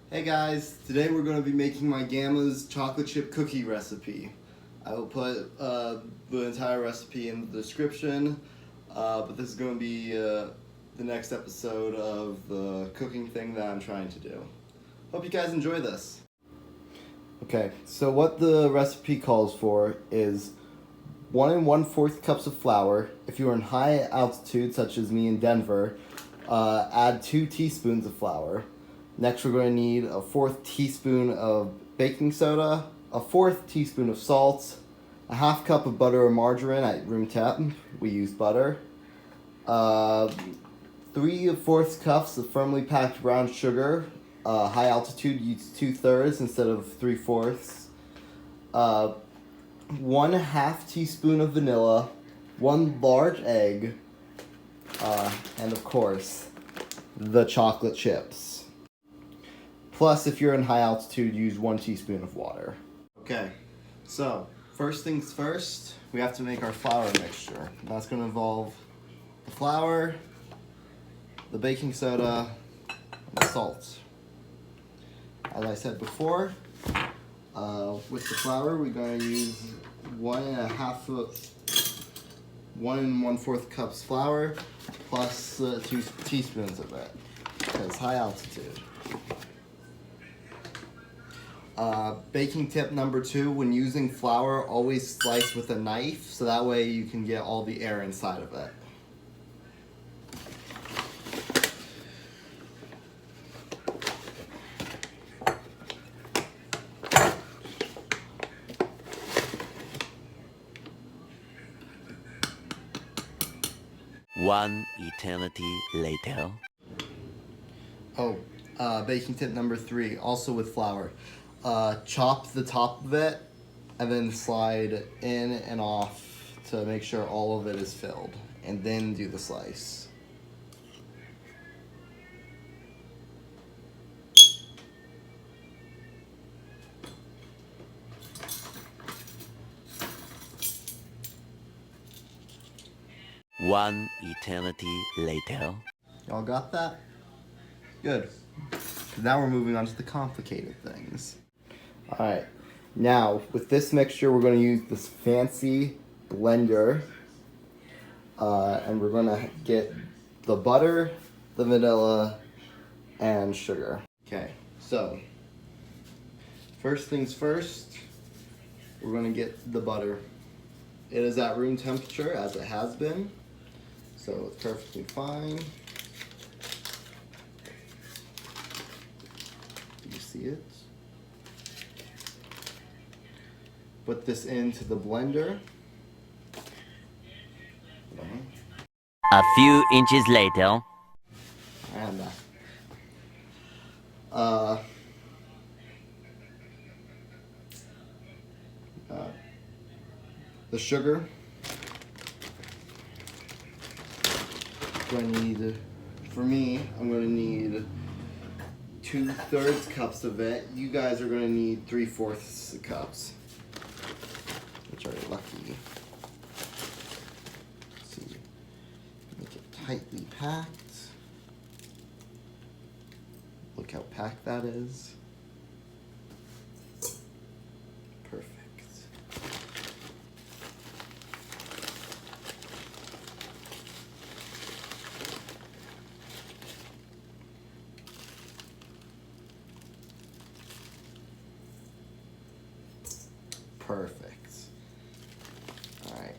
Hey guys, today we're going to be making my Gamma's chocolate chip cookie recipe. I will put the entire recipe in the description, but this is going to be the next episode of the cooking thing that I'm trying to do. Hope you guys enjoy this. Okay, so what the recipe calls for is 1 1/4 cups of flour. If you are in high altitude, such as me in Denver, add 2 teaspoons of flour. Next, we're going to need a 1/4 teaspoon of baking soda, a 1/4 teaspoon of salt, a 1/2 cup of butter or margarine at room temp. We use butter. 3 1/4 cups of firmly packed brown sugar. High altitude, use 2/3 instead of 3/4. 1/2 teaspoon of vanilla, 1 large egg, and of course, the chocolate chips. Plus, if you're in high altitude, use 1 teaspoon of water. Okay, so first things first, we have to make our flour mixture. That's going to involve the flour, the baking soda, and the salt. As I said before, with the flour, we're going to use 1 1/4 cups flour plus 2 teaspoons of it, because high altitude. Baking tip number 2, when using flour, always slice with a knife, so that way you can get all the air inside of it. One eternity later. Baking tip number 3, also with flour. Chop the top of it and then slide in and off to make sure all of it is filled, and then do the slice. One eternity later. Y'all got that? Good. Now we're moving on to the complicated things. Alright, now with this mixture we're going to use this fancy blender, and we're going to get the butter, the vanilla, and sugar. Okay, so first things first, we're going to get the butter. It is at room temperature, as it has been, so it's perfectly fine. You see it? Put this into the blender. A few inches later. And the sugar. I'm going to need 2/3 cups of it. You guys are going to need 3/4 cups, which are lucky. Let's see, make it tightly packed. Look how packed that is. Perfect. Perfect. Alright.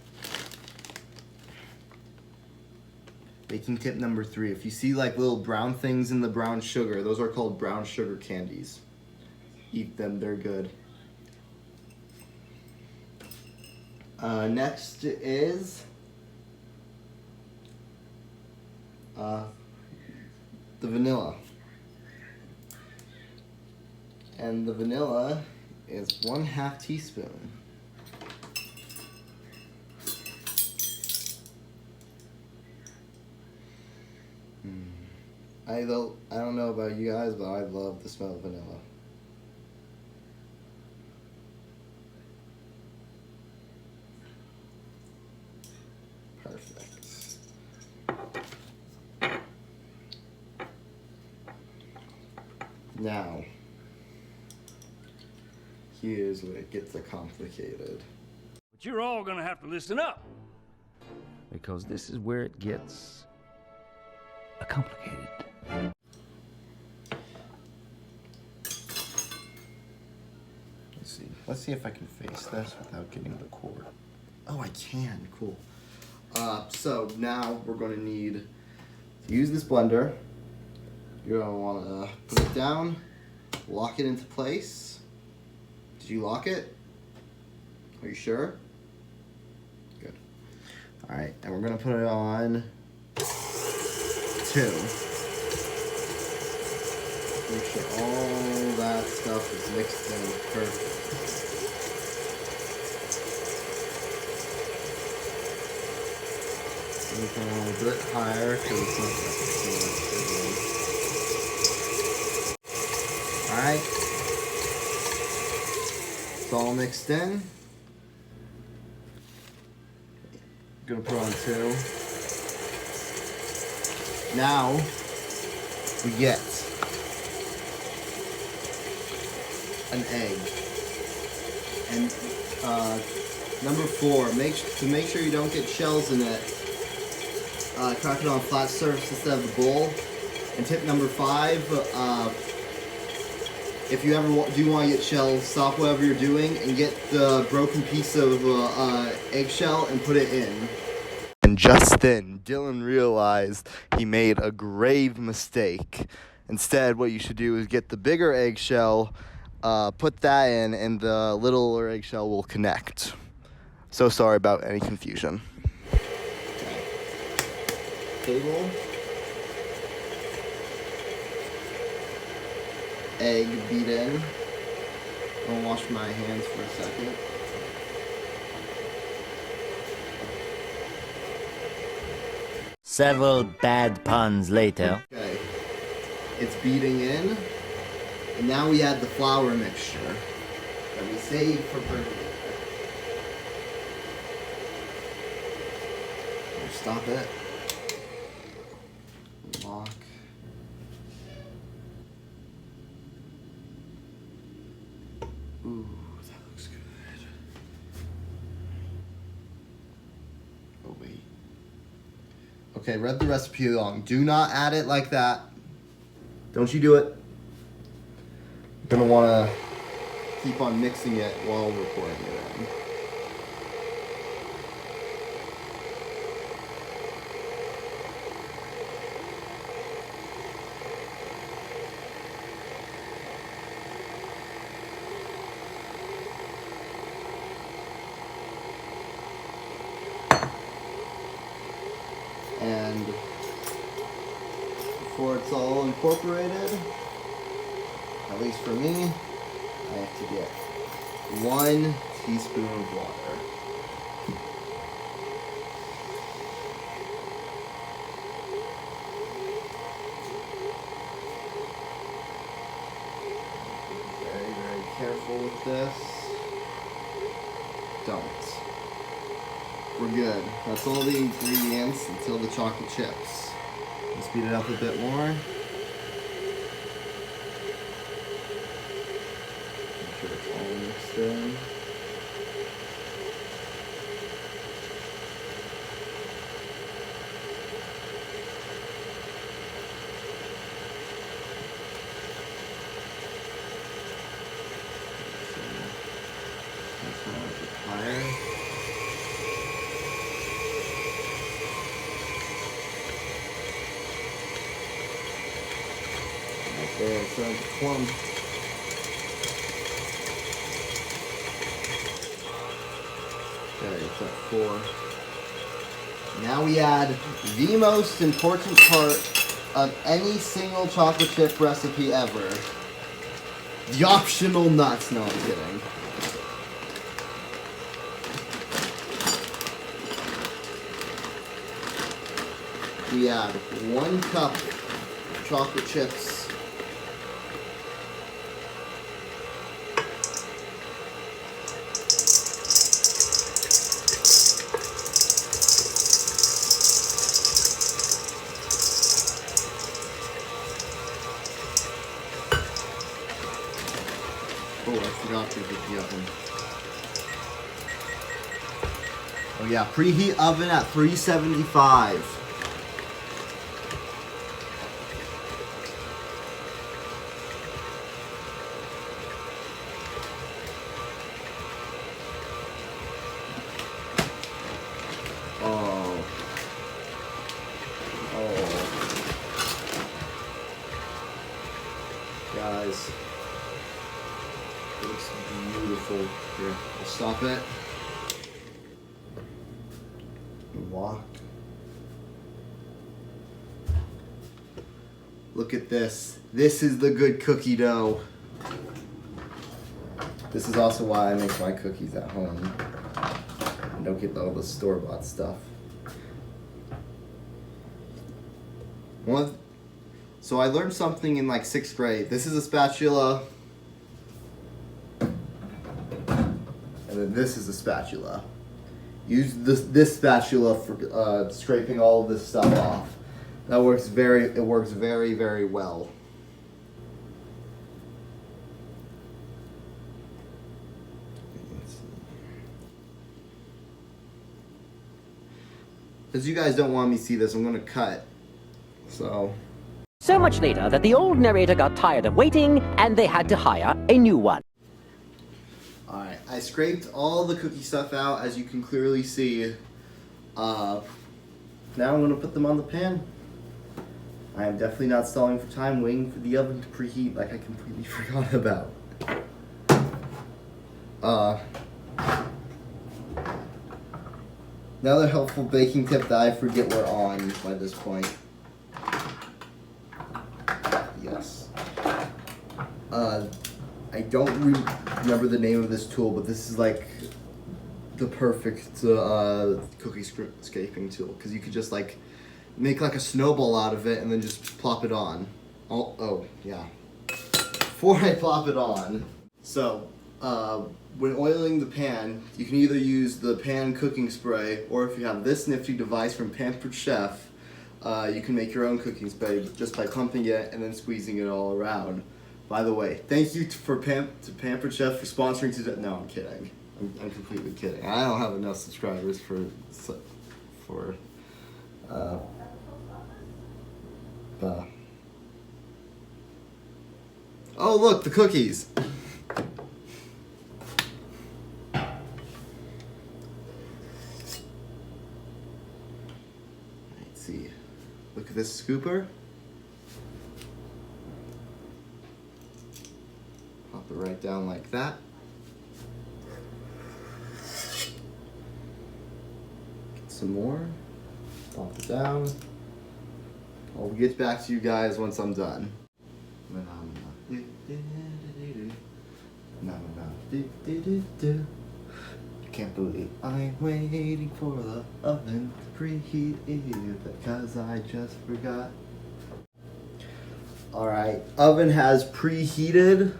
Baking tip number 3. If you see like little brown things in the brown sugar, those are called brown sugar candies. Eat them, they're good. Next is the vanilla. And the vanilla is 1/2 teaspoon. I don't know about you guys, but I love the smell of vanilla. Perfect. Now, Here's where it gets complicated. But you're all gonna have to listen up, because this is where it gets complicated. Let's see if I can face this without getting the cord. Oh, I can. Cool. So now we're going to need to use this blender. You're going to want to put it down, lock it into place. Did you lock it? Are you sure? Good. All right, and we're going to put it on 2. Make sure all that stuff is mixed in perfect. And you can a little bit higher because it's not that Alright. It's all mixed in. Gonna put on 2. Now we get an egg. And number 4, make sure you don't get shells in it. Crack it on a flat surface instead of the bowl. And tip number 5, if you ever do want to get shells, stop whatever you're doing and get the broken piece of eggshell and put it in. And just then, Dylan realized he made a grave mistake. Instead, what you should do is get the bigger eggshell, put that in, and the littler eggshell will connect. So sorry about any confusion. Table. Egg beat in. I'll wash my hands for a second. Several bad puns later. Okay. It's beating in. And now we add the flour mixture that we saved for preheat. Stop it. Lock. Ooh, that looks good. Oh, wait. Okay, read the recipe along. Do not add it like that. Don't you do it. You're gonna wanna keep on mixing it while we're pouring it in. And before it's all incorporated, at least for me, I have to get 1 teaspoon of water. Very, very careful with this. Don't. We're good. That's all the ingredients until the chocolate chips. Let's speed it up a bit more. Make sure it's all mixed in. That's a bit higher. There, it's a clump. Okay, it's at 4. Now we add the most important part of any single chocolate chip recipe ever. The optional nuts. No, I'm kidding. We add 1 cup chocolate chips. Oh, I forgot to get the oven. Oh yeah, preheat oven at 375. Oh. Guys. It looks beautiful. Here, we'll stop it. Walk. Look at this. This is the good cookie dough. This is also why I make my cookies at home. And don't get all the store-bought stuff. So I learned something in like 6th grade. This is a spatula. And then this is a spatula. Use this spatula for scraping all of this stuff off. That works very, very well. Because you guys don't want me to see this, I'm gonna cut. So much later that the old narrator got tired of waiting and they had to hire a new one. Alright, I scraped all the cookie stuff out, as you can clearly see. Now I'm going to put them on the pan. I am definitely not stalling for time, waiting for the oven to preheat like I completely forgot about. Another helpful baking tip that I forget we're on by this point. Yes. I don't remember the name of this tool, but this is like the perfect cookie scraping tool, because you could just like make like a snowball out of it and then just plop it on. Oh yeah. Before I plop it on, so when oiling the pan, you can either use the pan cooking spray, or if you have this nifty device from Pampered Chef, you can make your own cooking spray just by pumping it and then squeezing it all around. By the way, thank you to Pampered Chef for sponsoring today. No, I'm kidding. I'm completely kidding. I don't have enough subscribers Oh look, the cookies. Let's see. Look at this scooper. Pop it right down like that. Get some more. Pop it down. I'll get back to you guys once I'm done. Can't believe I'm waiting for the oven to preheat because I just forgot. Alright, oven has preheated.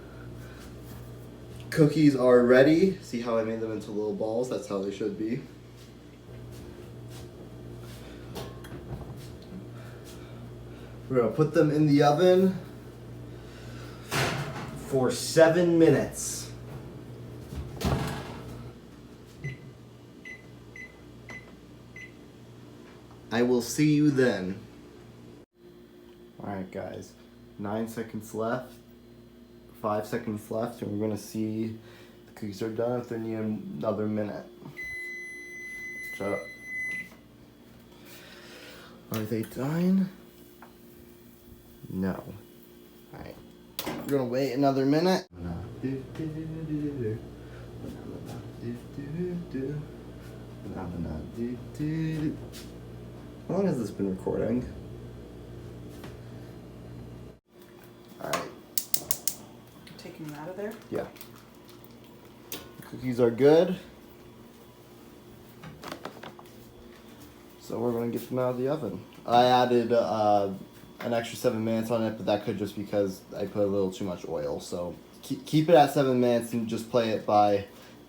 Cookies are ready. See how I made them into little balls? That's how they should be. We're gonna put them in the oven for 7 minutes. I will see you then. Alright guys, 9 seconds left, 5 seconds left, and we're gonna see the cookies are done if they need another minute. Shut up. Are they done? No. Alright. We're gonna wait another minute. How long has this been recording? Alright. Taking them out of there? Yeah. Cookies are good. So we're gonna get them out of the oven. I added an extra 7 minutes on it, but that could just because I put a little too much oil. So keep it at 7 minutes and just play it by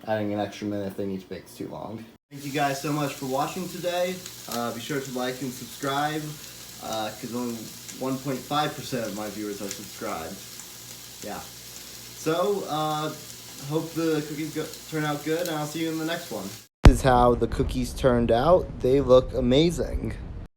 adding an extra minute if they need to bake too long. Thank you guys so much for watching today. Be sure to like and subscribe, because only 1.5% of my viewers are subscribed. Yeah. So, hope the cookies turn out good, and I'll see you in the next one. This is how the cookies turned out. They look amazing.